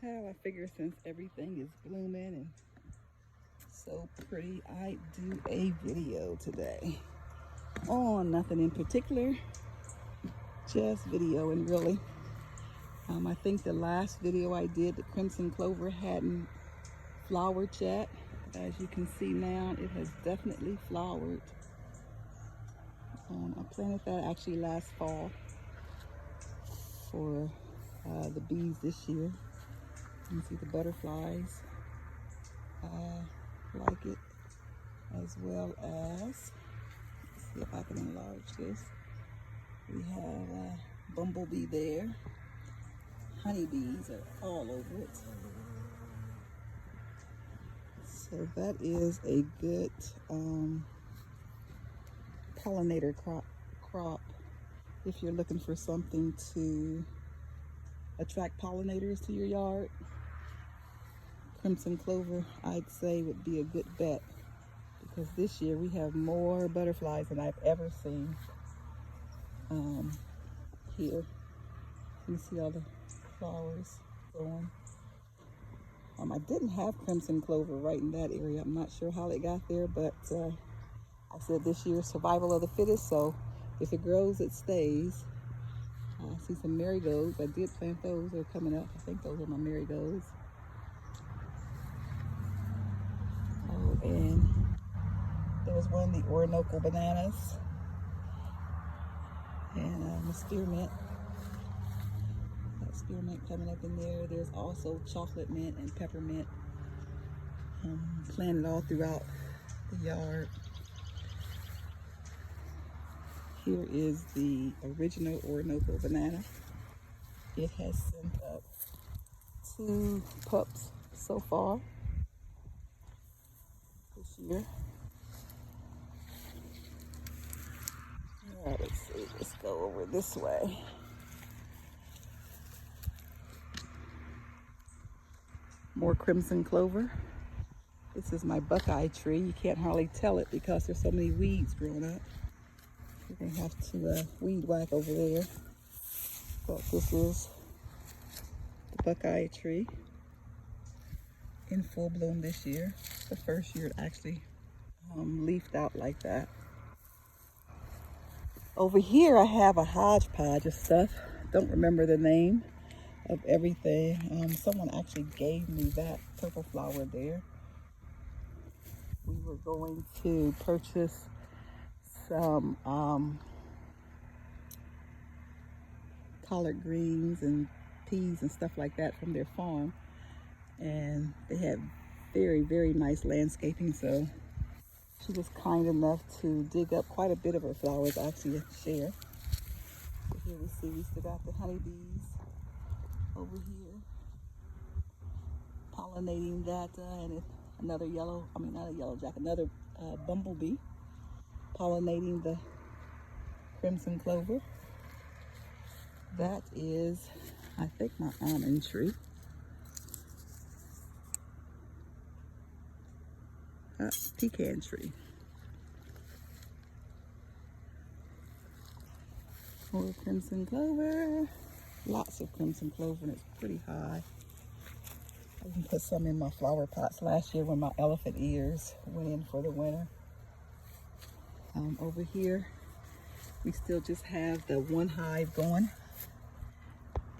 Well, I figure since everything is blooming and so pretty, I do a video today on nothing in particular, just videoing really. I think the last video I did, the crimson clover hadn't flowered yet. As you can see now, it has definitely flowered. I planted that actually last fall for the bees this year. You can see the butterflies like it, as well as, let's see if I can enlarge this. We have a bumblebee there. Honeybees are all over it. So that is a good pollinator crop if you're looking for something to attract pollinators to your yard. Crimson clover, I'd say, would be a good bet, because this year we have more butterflies than I've ever seen here. You see all the flowers growing. I didn't have crimson clover right in that area. I'm not sure how it got there, but I said this year survival of the fittest, so if it grows, it stays. I see some marigolds. I did plant those. They're coming up. I think those are my marigolds. Oh, and there's one of the Orinoco bananas and the spearmint. That spearmint coming up in there. There's also chocolate mint and peppermint planted all throughout the yard. Here is the original Orinoco banana. It has sent up 2 pups so far this year. All right, let's see. Let's go over this way. More crimson clover. This is my buckeye tree. You can't hardly tell it because there's so many weeds growing up. You're gonna have to weed whack over there. But this is the buckeye tree in full bloom this year. The first year it actually leafed out like that. Over here I have a hodgepodge of stuff. Don't remember the name of everything. Someone actually gave me that purple flower there. We were going to purchase some collard greens and peas and stuff like that from their farm, and they had very, very nice landscaping, so she was kind enough to dig up quite a bit of her flowers, actually, to share. So here we see we still got the honeybees over here pollinating that, and another another bumblebee pollinating the crimson clover. That is, I think, my almond tree. Pecan tree. More crimson clover. Lots of crimson clover, and it's pretty high. I even put some in my flower pots last year when my elephant ears went in for the winter. Over here, we still just have the one hive going,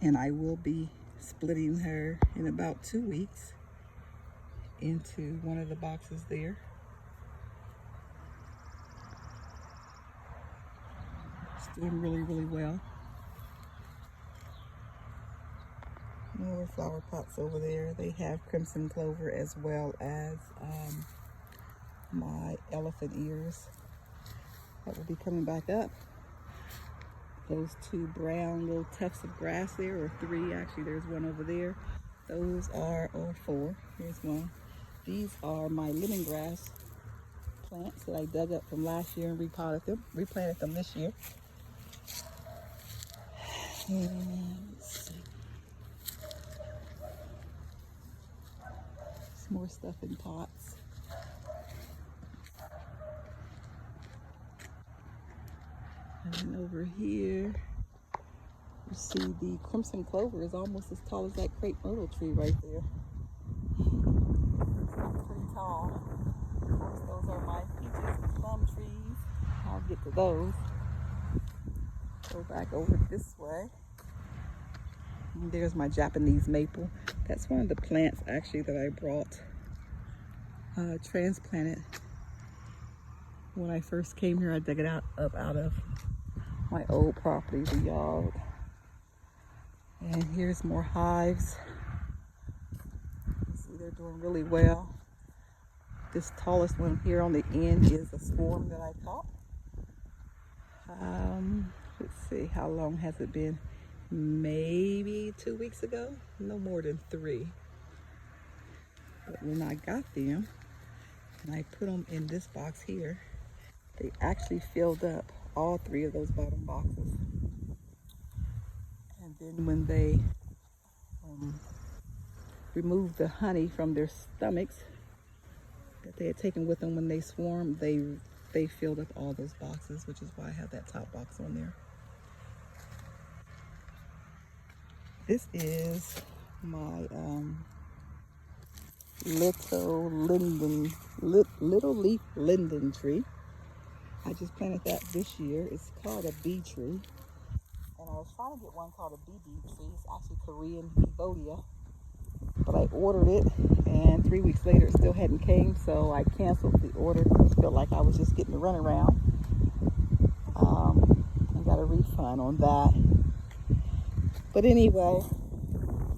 and I will be splitting her in about 2 weeks into one of the boxes there. It's doing really, really well. More flower pots over there. They have crimson clover as well as my elephant ears that will be coming back up. Those 2 brown little tufts of grass there, or 3 actually, there's one over there. Those are, or 4, here's one. These are my lemongrass plants that I dug up from last year and replanted them this year. And let's see. Some more stuff in pots. And then over here, You see the crimson clover is almost as tall as that crepe myrtle tree right there. Pretty tall. Of course, those are my peaches and plum trees. I'll get to those. Go back over this way. And there's my Japanese maple. That's one of the plants actually that I brought, transplanted. When I first came here, I dug it up out of my old property, the yard. And here's more hives. You see they're doing really well. This tallest one here on the end is a swarm that I caught. Let's see, how long has it been? Maybe 2 weeks ago? No more than 3. But when I got them and I put them in this box here, they actually filled up all 3 of those bottom boxes. And then when they removed the honey from their stomachs that they had taken with them when they swarmed, they filled up all those boxes, which is why I have that top box on there. This is my little leaf linden tree. I just planted that this year. It's called a bee tree. And I was trying to get one called a BB tree. It's actually Korean Evodia. But I ordered it, and 3 weeks later it still hadn't came, so I canceled the order. I felt like I was just getting the runaround. I got a refund on that. But anyway,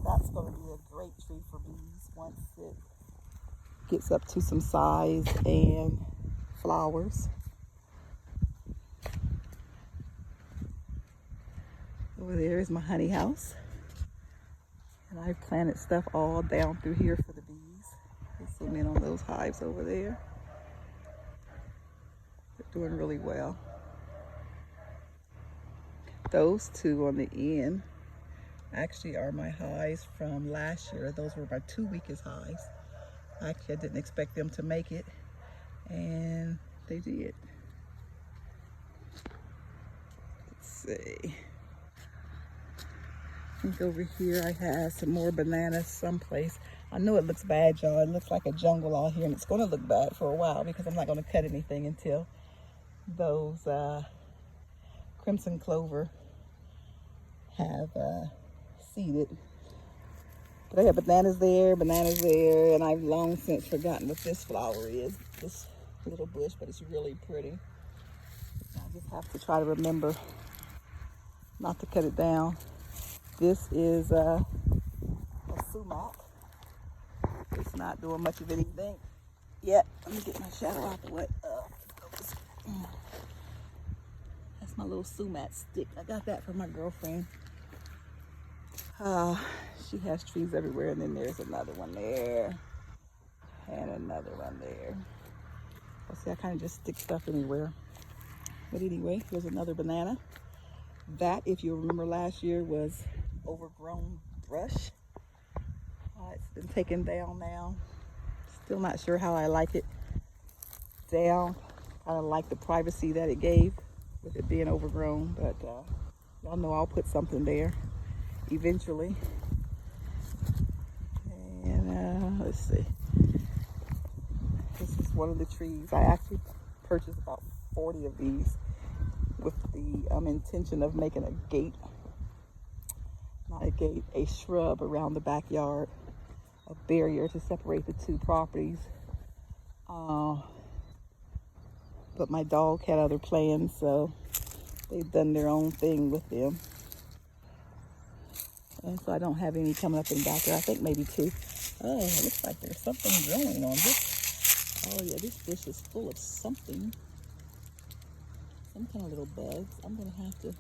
that's going to be a great tree for bees once it gets up to some size and flowers. Over there is my honey house. And I've planted stuff all down through here for the bees. Let's zoom in on those hives over there. They're doing really well. Those 2 on the end actually are my hives from last year. Those were my 2 weakest hives. Actually, I didn't expect them to make it, and they did. Let's see. I think over here I have some more bananas someplace. I know it looks bad, y'all. It looks like a jungle out here, and it's going to look bad for a while because I'm not going to cut anything until those crimson clover have seeded. But I have bananas there, and I've long since forgotten what this flower is. This little bush, but it's really pretty. I just have to try to remember not to cut it down. This is a sumac. It's not doing much of anything yet. Let me get my shadow out the way. That's my little sumac stick. I got that from my girlfriend. She has trees everywhere, and then there's another one there, and another one there. Well, see, I kind of just stick stuff anywhere. But anyway, here's another banana. That, if you remember last year, was overgrown brush. It's been taken down now. Still not sure how I like it down. I don't like the privacy that it gave with it being overgrown, but y'all know I'll put something there eventually. And let's see. This is one of the trees. I actually purchased about 40 of these with the intention of making a gate, not a gate, a shrub around the backyard, a barrier to separate the 2 properties. But my dog had other plans, so they've done their own thing with them. And so I don't have any coming up in the back there. I think maybe 2. Oh, it looks like there's something growing on this. Oh yeah, this bush is full of something. Some kind of little bugs. I'm gonna have to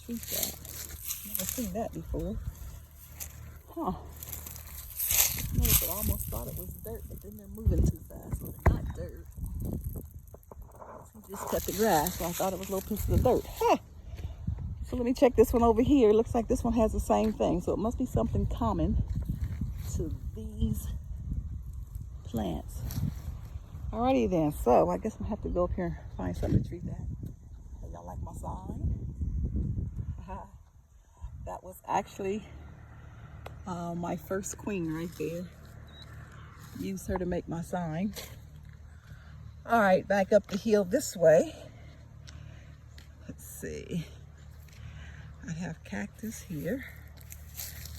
treat that. Never seen that before. Huh. Notice I almost thought it was dirt, but then they're moving too fast, so it's not dirt. He just cut the grass, so I thought it was little pieces of dirt. Huh. So let me check this one over here. It looks like this one has the same thing, so it must be something common to these plants. Alrighty then, so I guess I'm gonna have to go up here and find something to treat that. Hey, y'all like my sign? That was actually my first queen right there. Used her to make my sign. All right, back up the hill this way. Let's see. I have cactus here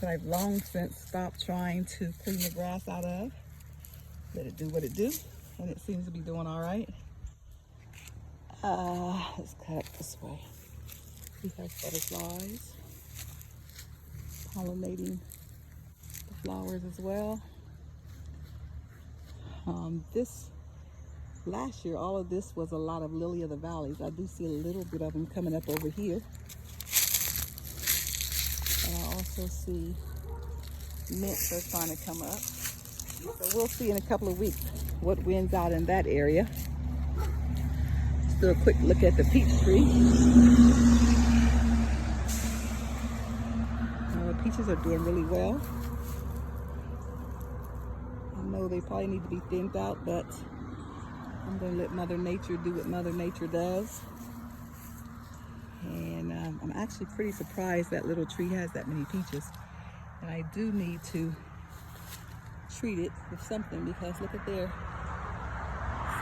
that I've long since stopped trying to clean the grass out of. Let it do what it do, and it seems to be doing all right. Let's cut up this way. We have butterflies pollinating the flowers as well. This last year, all of this was a lot of lily of the valleys. I do see a little bit of them coming up over here. And I also see mints are trying to come up. So we'll see in a couple of weeks what wins out in that area. Let's do a quick look at the peach tree. The peaches are doing really well. I know they probably need to be thinned out, but I'm going to let Mother Nature do what Mother Nature does. And I'm actually pretty surprised that little tree has that many peaches. And I do need to treat it with something, because look at there.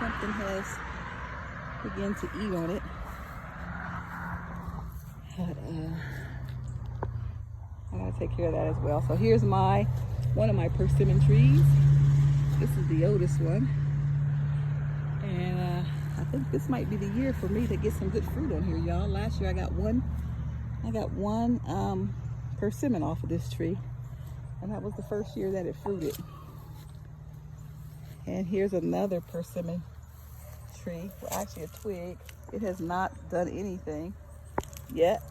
Something has begun to eat on it. But I gotta take care of that as well. So here's one of my persimmon trees. This is the oldest one. And I think this might be the year for me to get some good fruit on here, y'all. Last year I got one persimmon off of this tree. And that was the first year that it fruited. And here's another persimmon tree, well, actually a twig. It has not done anything yet.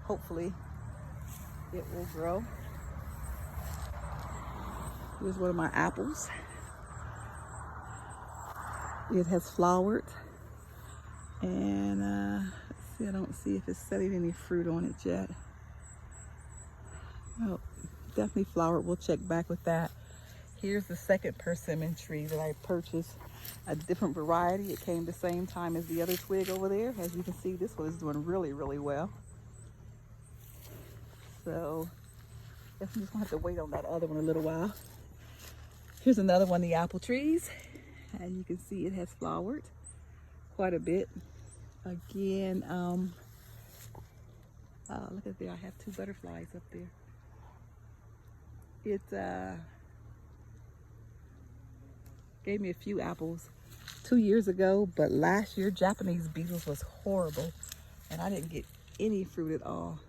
Hopefully it will grow. Here's one of my apples. It has flowered. And let's see, I don't see if it's setting any fruit on it yet. Oh, definitely flowered. We'll check back with that. Here's the second persimmon tree that I purchased, a different variety. It came the same time as the other twig over there. As you can see, this one is doing really, really well. So, guess I'm just gonna have to wait on that other one a little while. Here's another one of the apple trees, and you can see it has flowered quite a bit. Again, look at there, I have two butterflies up there. It gave me a few apples 2 years ago, but last year Japanese beetles was horrible, and I didn't get any fruit at all.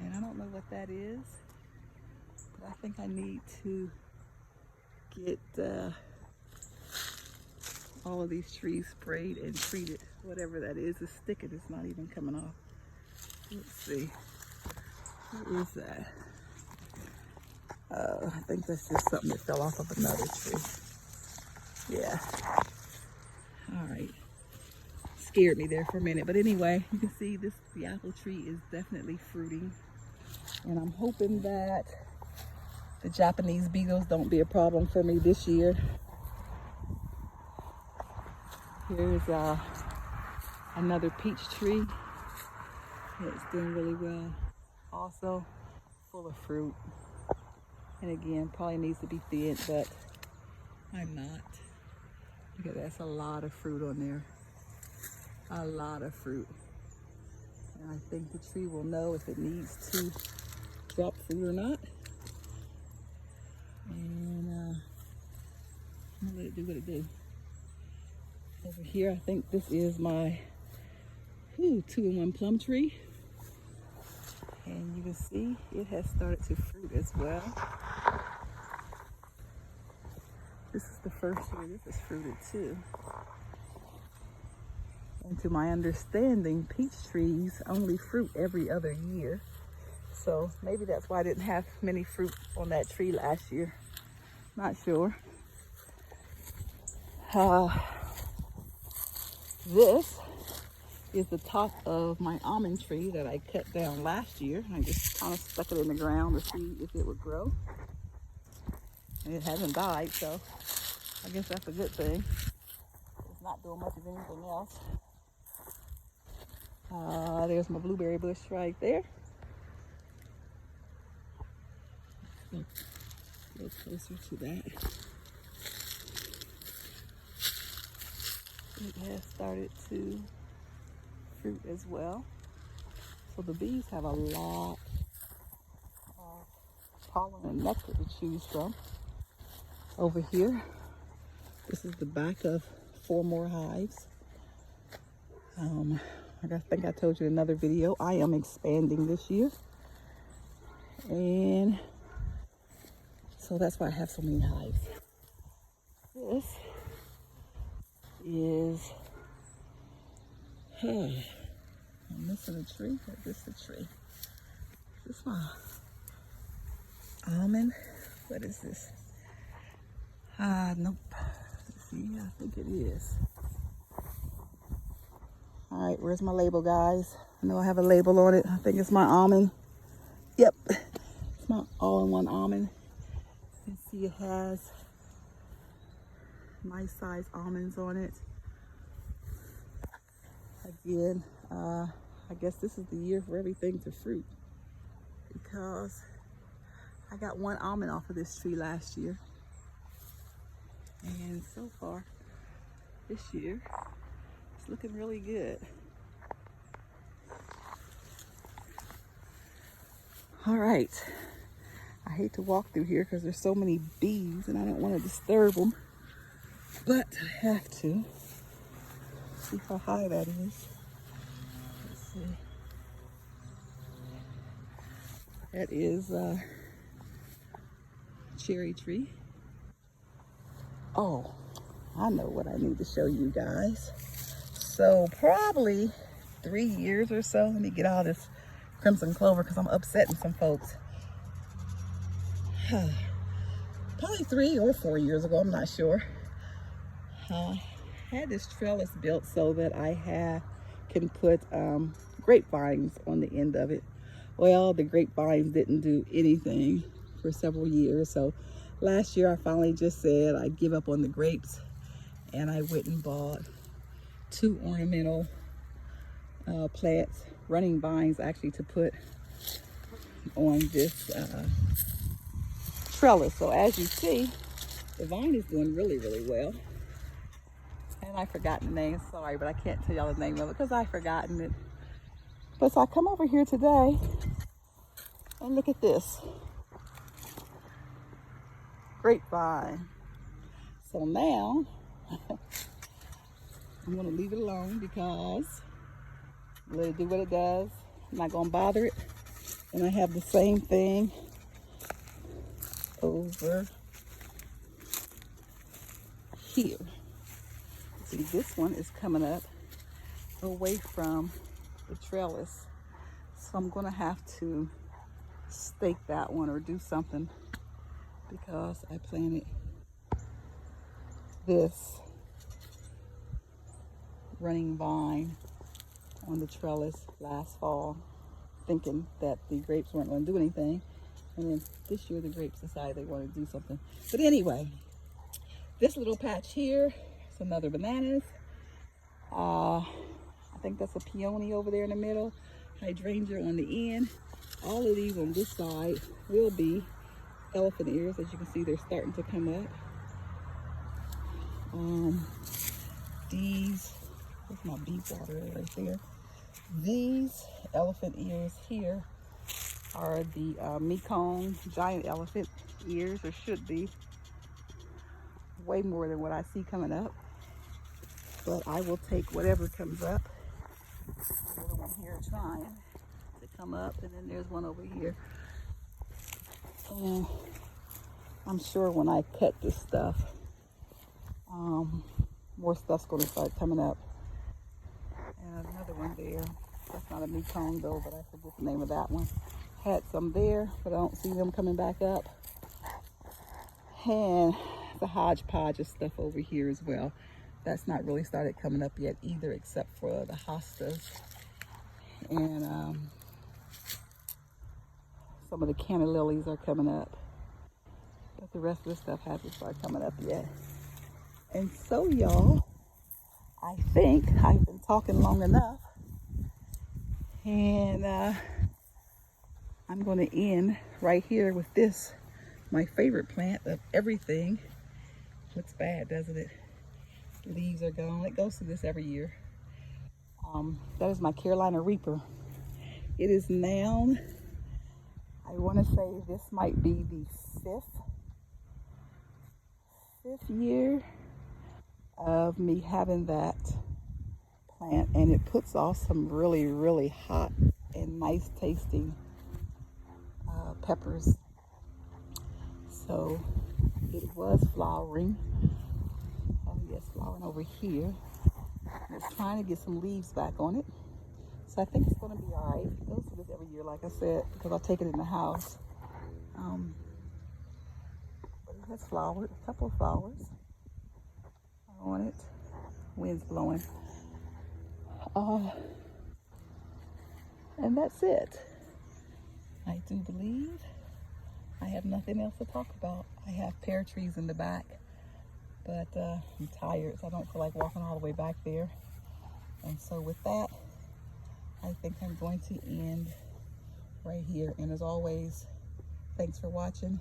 And I don't know what that is, but I think I need to get all of these trees sprayed and treated. Whatever that is sticking. It's not even coming off. Let's see. What is that? I think that's just something that fell off of another tree. Yeah. All right. Scared me there for a minute. But anyway, you can see the apple tree is definitely fruiting. And I'm hoping that the Japanese beetles don't be a problem for me this year. Here's another peach tree. It's doing really well. Also full of fruit. And again, probably needs to be thinned, but I'm not. Look at that, that's a lot of fruit on there. A lot of fruit. And I think the tree will know if it needs to drop fruit or not. And I'm gonna let it do what it do. Over here, I think this is my 2-in-1 plum tree. And you can see it has started to fruit as well. This is the first year this is fruited too. And to my understanding, peach trees only fruit every other year. So maybe that's why I didn't have many fruit on that tree last year. Not sure. This is the top of my almond tree that I cut down last year. I just kind of stuck it in the ground to see if it would grow. And it hasn't died, so I guess that's a good thing. It's not doing much of anything else. There's my blueberry bush right there. A little closer to that. It has started to fruit as well. So the bees have a lot of pollen and nectar to choose from. Over here, this is the back of 4 more hives. I think I told you in another video, I am expanding this year. And so that's why I have so many hives. This is, hey, I'm missing a tree. Is this the tree? Is this my almond? What is this? Nope. Let's see, I think it is. All right, where's my label, guys? I know I have a label on it. I think it's my almond. Yep, it's my all-in-one almond. You can see it has nice size almonds on it. Again, I guess this is the year for everything to fruit, because I got 1 almond off of this tree last year. And so far, this year, it's looking really good. All right. I hate to walk through here because there's so many bees and I don't want to disturb them. But I have to. See how high that is. Let's see. That is a cherry tree. Oh, I know what I need to show you guys. So probably 3 years or so. Let me get all this crimson clover because I'm upsetting some folks. Probably 3 or 4 years ago, I'm not sure. I had this trellis built so that I can put grapevines on the end of it. Well, the grapevines didn't do anything for several years. So last year I finally just said I'd give up on the grapes, and I went and bought 2 ornamental plants, running vines actually, to put on this trellis. So as you see, the vine is doing really, really well. And I've forgotten the name, sorry, but I can't tell y'all the name of it because I've forgotten it. But so I come over here today and look at this grapevine. So now I'm gonna leave it alone because let it do what it does. I'm not gonna bother it. And I have the same thing over here. See, this one is coming up away from the trellis. So I'm gonna have to stake that one or do something, because I planted this running vine on the trellis last fall, thinking that the grapes weren't going to do anything, and then this year the grapes decided they wanted to do something. But anyway, this little patch here is another bananas. I think that's a peony over there in the middle, hydrangea on the end. All of these on this side will be elephant ears. As you can see, they're starting to come up. These, where's my bee water right there? These elephant ears here are the Mekong giant elephant ears, or should be. Way more than what I see coming up. But I will take whatever comes up. Another one here trying to come up, and then there's one over here. And I'm sure when I cut this stuff, more stuff's going to start coming up. And another one there. That's not a Mekong though, but I forget the name of that one. Had some there, but I don't see them coming back up. And the hodgepodge of stuff over here as well. That's not really started coming up yet either, except for the hostas and some of the canna lilies are coming up, but the rest of the stuff hasn't started coming up yet. And so y'all, I think I've been talking long enough, And I'm going to end right here with this, my favorite plant of everything. Looks bad, doesn't it? Leaves are gone. It goes through this every year. That is my Carolina Reaper. It is now, I want to say this might be the fifth year of me having that plant, and it puts off some really, really hot and nice tasting peppers. So it was flowering. Oh yes, flowering over here. It's trying to get some leaves back on it. So I think it's going to be all right. It goes through this every year, like I said, because I'll take it in the house. But it has flowered, a couple of flowers on it. Wind's blowing. And that's it. I do believe I have nothing else to talk about. I have pear trees in the back, but I'm tired, so I don't feel like walking all the way back there. And so with that, I think I'm going to end right here. And as always, thanks for watching.